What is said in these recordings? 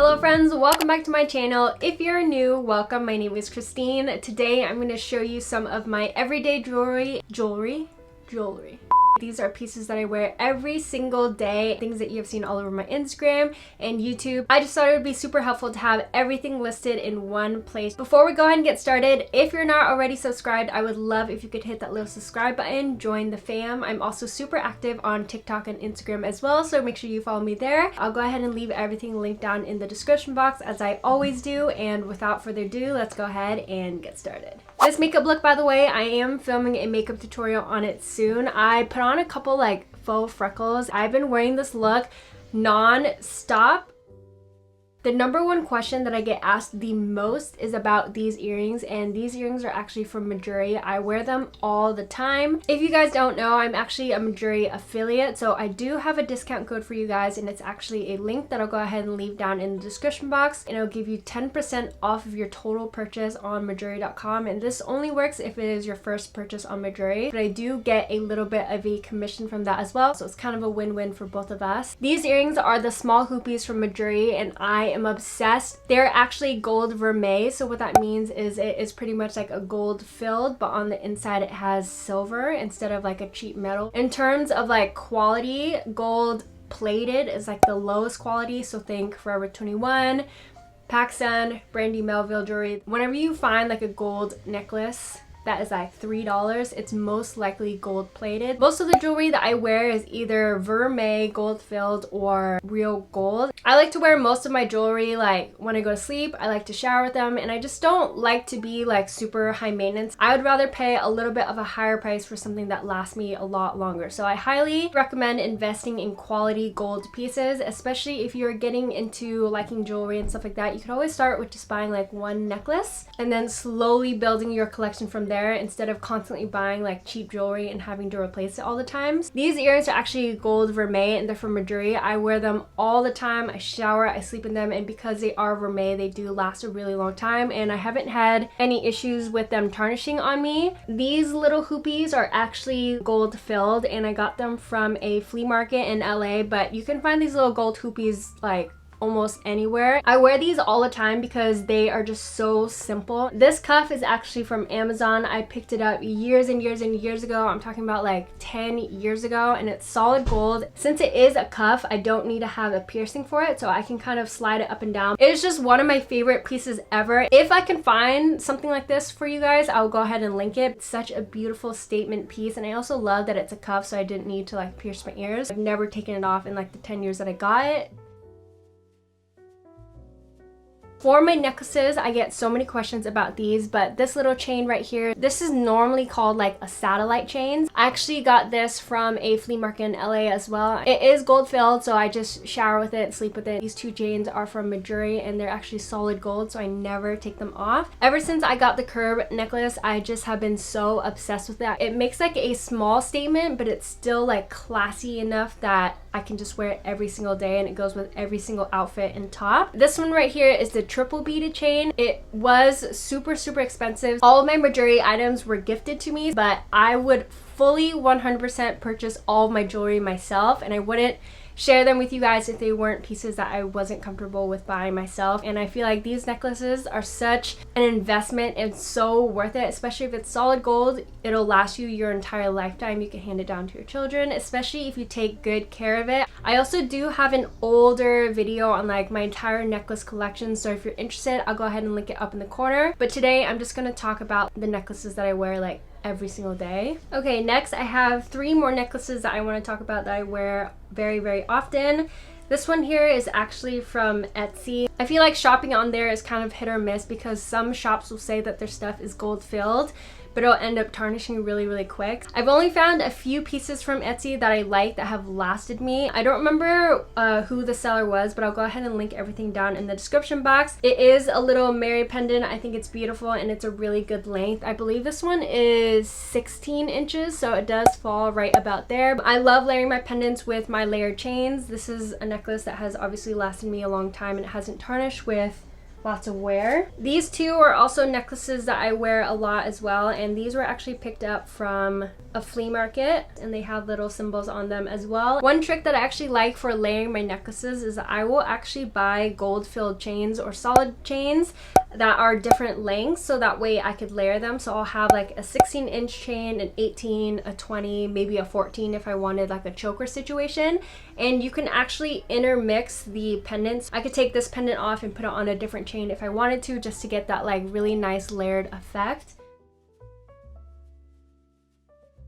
Hello friends, welcome back to my channel. If you're new, welcome. My name is Christine. Today I'm going to show you some of my everyday jewelry. These are pieces that I wear every single day, things that you have seen all over my Instagram and YouTube. I just thought it would be super helpful to have everything listed in one place. Before we go ahead and get started, if you're not already subscribed, I would love if you could hit that little subscribe button, join the fam. I'm also super active on TikTok and Instagram as well, so make sure you follow me there. I'll go ahead and leave everything linked down in the description box as I always do, and without further ado, let's go ahead and get started. This makeup look, by the way, I am filming a makeup tutorial on it soon. I put on a couple like faux freckles. I've been wearing this look non-stop. The number one question that I get asked the most is about these earrings, and these earrings are actually from Majuri. I wear them all the time. If you guys don't know, I'm actually a Majuri affiliate, so I do have a discount code for you guys, and it's actually a link that I'll go ahead and leave down in the description box, and it'll give you 10% off of your total purchase on Majuri.com, and this only works if it is your first purchase on Majuri, but I do get a little bit of a commission from that as well, so it's kind of a win-win for both of us. These earrings are the small hoopies from Majuri, and I am obsessed. They're actually gold vermeil, so what that means is it is pretty much like a gold filled, but on the inside it has silver instead of like a cheap metal. In terms of like quality, gold plated is like the lowest quality, so think Forever 21, PacSun, Brandy Melville jewelry. Whenever you find like a gold necklace that is like $3, it's most likely gold plated. Most of the jewelry that I wear is either vermeil, gold filled, or real gold. I like to wear most of my jewelry like when I go to sleep. I like to shower with them, and I just don't like to be like super high maintenance. I would rather pay a little bit of a higher price for something that lasts me a lot longer. So I highly recommend investing in quality gold pieces, especially if you're getting into liking jewelry and stuff like that. You can always start with just buying like one necklace and then slowly building your collection from there instead of constantly buying like cheap jewelry and having to replace it all the time. These earrings are actually gold vermeil, and they're from Majuri. I wear them all the time. I shower, I sleep in them, and because they are vermeil, they do last a really long time, and I haven't had any issues with them tarnishing on me. These little hoopies are actually gold filled, and I got them from a flea market in LA, but you can find these little gold hoopies like almost anywhere. I wear these all the time because they are just so simple. This cuff is actually from Amazon. I picked it up years and years and years ago. I'm talking about like 10 years ago, and it's solid gold. Since it is a cuff, I don't need to have a piercing for it, so I can kind of slide it up and down. It is just one of my favorite pieces ever. If I can find something like this for you guys, I'll go ahead and link it. It's such a beautiful statement piece, and I also love that it's a cuff, so I didn't need to like pierce my ears. I've never taken it off in like the 10 years that I got it. For my necklaces, I get so many questions about these, but this little chain right here, this is normally called like a satellite chain. I actually got this from a flea market in LA as well. It is gold filled, so I just shower with it, sleep with it. These two chains are from Majuri, and they're actually solid gold, so I never take them off. Ever since I got the curb necklace, I just have been so obsessed with that. It makes like a small statement, but it's still like classy enough that I can just wear it every single day, and it goes with every single outfit and top. This one right here is the triple beaded chain. It was super expensive. All of my Majuri items were gifted to me, but I would fully 100% purchase all of my jewelry myself, and I wouldn't share them with you guys if they weren't pieces that I wasn't comfortable with buying myself. And I feel like these necklaces are such an investment and so worth it, especially if it's solid gold. It'll last you your entire lifetime. You can hand it down to your children, especially if you take good care of it. I also do have an older video on like my entire necklace collection, so if you're interested, I'll go ahead and link it up in the corner. But today I'm just gonna talk about the necklaces that I wear like every single day. Okay, next I have 3 more necklaces that I want to talk about that I wear very often. This one here is actually from Etsy. I feel like shopping on there is kind of hit or miss because some shops will say that their stuff is gold filled, but it'll end up tarnishing really quick. I've only found a few pieces from Etsy that I like that have lasted me. I don't remember who the seller was, but I'll go ahead and link everything down in the description box. It is a little Mary pendant. I think it's beautiful, and it's a really good length. I believe this one is 16 inches, so it does fall right about there. I love layering my pendants with my layered chains. This is a necklace that has obviously lasted me a long time, and it hasn't tarnished with lots of wear. These two are also necklaces that I wear a lot as well, and these were actually picked up from a flea market, and they have little symbols on them as well. One trick that I actually like for layering my necklaces is that I will actually buy gold filled chains or solid chains that are different lengths, so that way I could layer them. So I'll have like a 16-inch chain, an 18, a 20, maybe a 14 if I wanted like a choker situation. And you can actually intermix the pendants. I could take this pendant off and put it on a different chain if I wanted to, just to get that like really nice layered effect.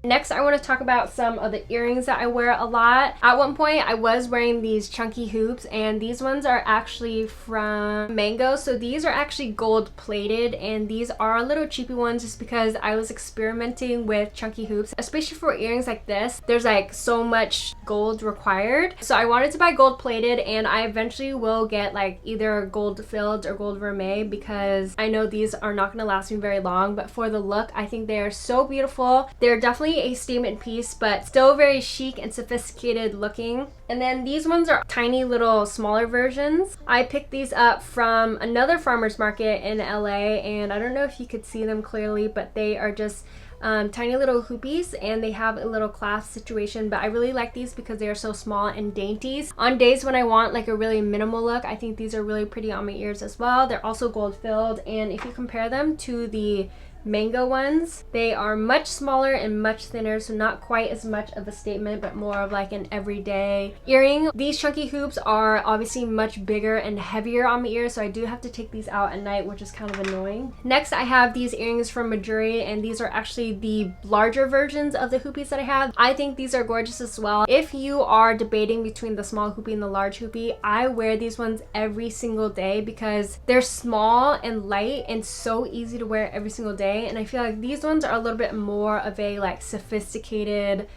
Next, I want to talk about some of the earrings that I wear a lot. At one point, I was wearing these chunky hoops, and these ones are actually from Mango. So these are actually gold plated, and these are little cheapy ones just because I was experimenting with chunky hoops, especially for earrings like this. There's like so much gold required. So I wanted to buy gold plated, and I eventually will get like either gold filled or gold vermeil because I know these are not going to last me very long. But for the look, I think they are so beautiful. They're definitely a statement piece, but still very chic and sophisticated looking. And then these ones are tiny little smaller versions. I picked these up from another farmer's market in LA, and I don't know if you could see them clearly, but they are just tiny little hoopies, and they have a little clasp situation. But I really like these because they are so small and dainty. On days when I want like a really minimal look, I think these are really pretty on my ears as well. They're also gold filled, and if you compare them to the Mango ones, they are much smaller and much thinner, so not quite as much of a statement, but more of like an everyday earring. These chunky hoops are obviously much bigger and heavier on my ears, so I do have to take these out at night, which is kind of annoying. Next, I have these earrings from Majuri, and these are actually the larger versions of the hoopies that I have. I think these are gorgeous as well. If you are debating between the small hoopie and the large hoopie, I wear these ones every single day because they're small and light and so easy to wear every single day. And I feel like these ones are a little bit more of a like sophisticated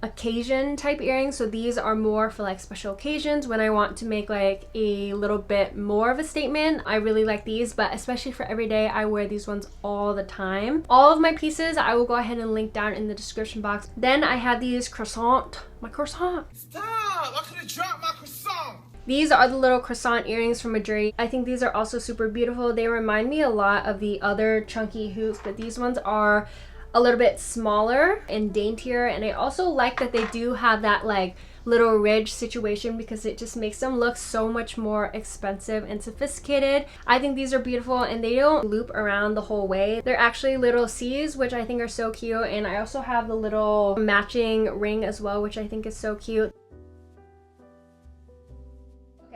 occasion type earrings. So these are more for like special occasions when I want to make like a little bit more of a statement. I really like these, but especially for every day, I wear these ones all the time. All of my pieces I will go ahead and link down in the description box. Then I have these Croissant. My Croissant. Stop! I could have dropped my croissant. These are the little croissant earrings from Majuri. I think these are also super beautiful. They remind me a lot of the other chunky hoops, but these ones are a little bit smaller and daintier. And I also like that they do have that like little ridge situation because it just makes them look so much more expensive and sophisticated. I think these are beautiful, and they don't loop around the whole way. They're actually little C's, which I think are so cute. And I also have the little matching ring as well, which I think is so cute.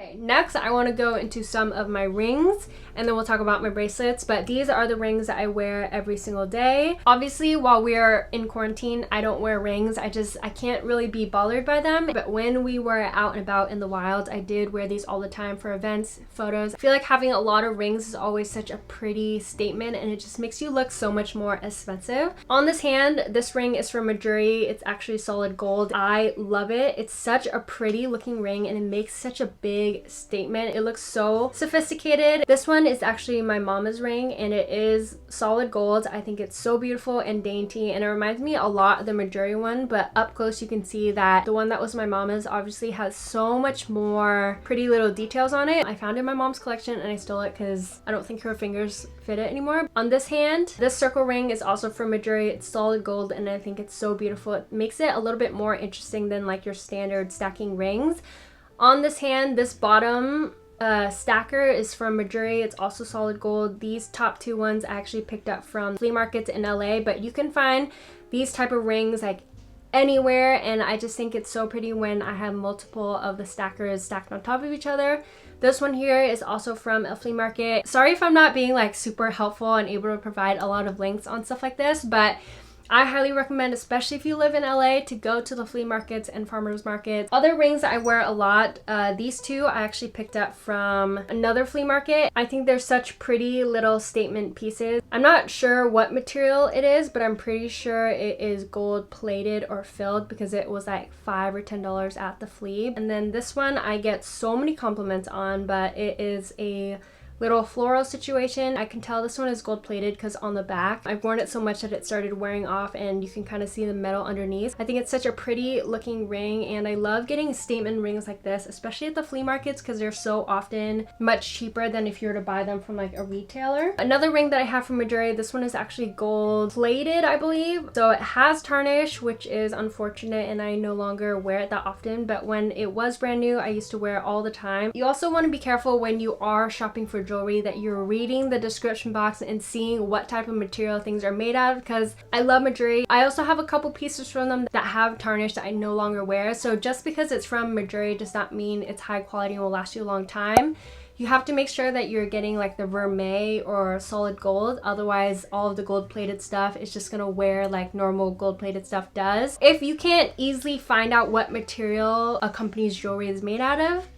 Okay, next I want to go into some of my rings, and then we'll talk about my bracelets. But these are the rings that I wear every single day. Obviously, while we're in quarantine, I don't wear rings. I can't really be bothered by them. But when we were out and about in the wild, I did wear these all the time for events, photos. I feel like having a lot of rings is always such a pretty statement, and it just makes you look so much more expensive. On this hand, this ring is from Majuri. It's actually solid gold. I love it. It's such a pretty looking ring, and it makes such a big statement. It looks so sophisticated. This one is actually my mama's ring, and it is solid gold. I think it's so beautiful and dainty, and it reminds me a lot of the Majuri one, but up close you can see that the one that was my mama's obviously has so much more pretty little details on it. I found it in my mom's collection, and I stole it because I don't think her fingers fit it anymore. On this hand, this circle ring is also from Majuri. It's solid gold, and I think it's so beautiful. It makes it a little bit more interesting than like your standard stacking rings. On this hand, this bottom stacker is from Majuri. It's also solid gold. These top two ones I actually picked up from flea markets in LA, but you can find these type of rings like anywhere, and I just think it's so pretty when I have multiple of the stackers stacked on top of each other. This one here is also from a flea market. Sorry if I'm not being like super helpful and able to provide a lot of links on stuff like this, but I highly recommend, especially if you live in LA, to go to the flea markets and farmers markets. Other rings that I wear a lot, these two I actually picked up from another flea market. I think they're such pretty little statement pieces. I'm not sure what material it is, but I'm pretty sure it is gold plated or filled because it was like $5 or $10 at the flea. And then this one I get so many compliments on, but it is a little floral situation. I can tell this one is gold plated because on the back, I've worn it so much that it started wearing off and you can kind of see the metal underneath. I think it's such a pretty looking ring, and I love getting statement rings like this, especially at the flea markets, because they're so often much cheaper than if you were to buy them from like a retailer. Another ring that I have from Madrid, this one is actually gold plated, I believe. So it has tarnish, which is unfortunate, and I no longer wear it that often, but when it was brand new, I used to wear it all the time. You also want to be careful when you are shopping for jewelry that you're reading the description box and seeing what type of material things are made out of, because I love Madrid. I also have a couple pieces from them that have tarnish that I no longer wear, so just because it's from Madrid does not mean it's high quality and will last you a long time. You have to make sure that you're getting like the vermeil or solid gold, otherwise all of the gold plated stuff is just gonna wear like normal gold plated stuff does. If you can't easily find out what material a company's jewelry is made out of,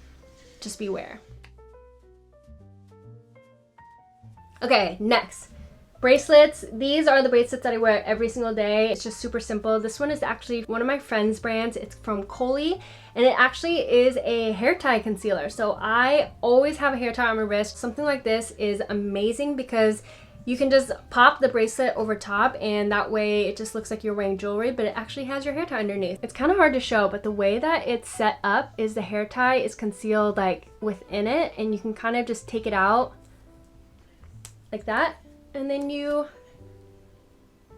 just beware. Okay, next. Bracelets. These are the bracelets that I wear every single day. It's just super simple. This one is actually one of my friend's brands. It's from Coley, and it actually is a hair tie concealer. So I always have a hair tie on my wrist. Something like this is amazing because you can just pop the bracelet over top, and that way it just looks like you're wearing jewelry, but it actually has your hair tie underneath. It's kind of hard to show, but the way that it's set up is the hair tie is concealed like within it, and you can kind of just take it out like that, and then you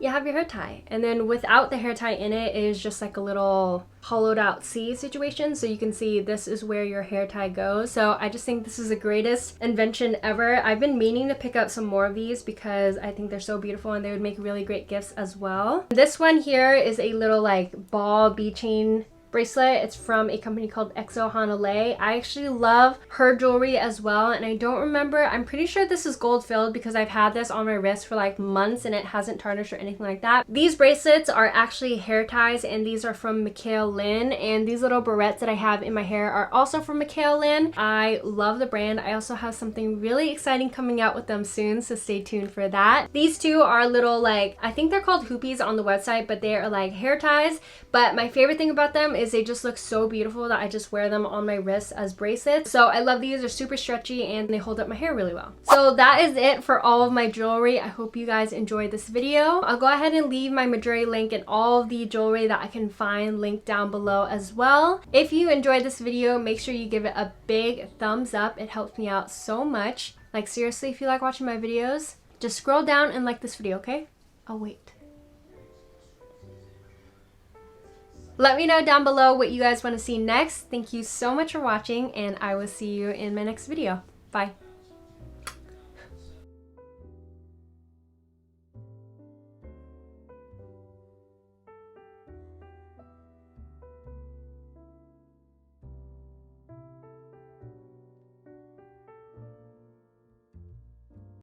have your hair tie. And then without the hair tie in it is just like a little hollowed out C situation, so you can see this is where your hair tie goes. So I just think this is the greatest invention ever. I've been meaning to pick up some more of these because I think they're so beautiful and they would make really great gifts as well. This one here is a little like ball bee chain bracelet. It's from a company called Exo Hanalei. I actually love her jewelry as well, and I don't remember, I'm pretty sure this is gold filled because I've had this on my wrist for like months and it hasn't tarnished or anything like that. These bracelets are actually hair ties, and these are from Mikhail Lynn, and these little barrettes that I have in my hair are also from Mikhail Lynn. I love the brand. I also have something really exciting coming out with them soon, so stay tuned for that. These two are little like, I think they're called hoopies on the website, but they are like hair ties, but my favorite thing about them is they just look so beautiful that I just wear them on my wrists as bracelets. So I love these. They're super stretchy and they hold up my hair really well. So that is it for all of my jewelry. I hope you guys enjoyed this video. I'll go ahead and leave my Madrid link and all of the jewelry that I can find linked down below as well. If you enjoyed this video, make sure you give it a big thumbs up. It helps me out so much. Like seriously, if you like watching my videos, just scroll down and like this video, okay? I'll wait. Let me know down below what you guys want to see next. Thank you so much for watching, and I will see you in my next video. Bye.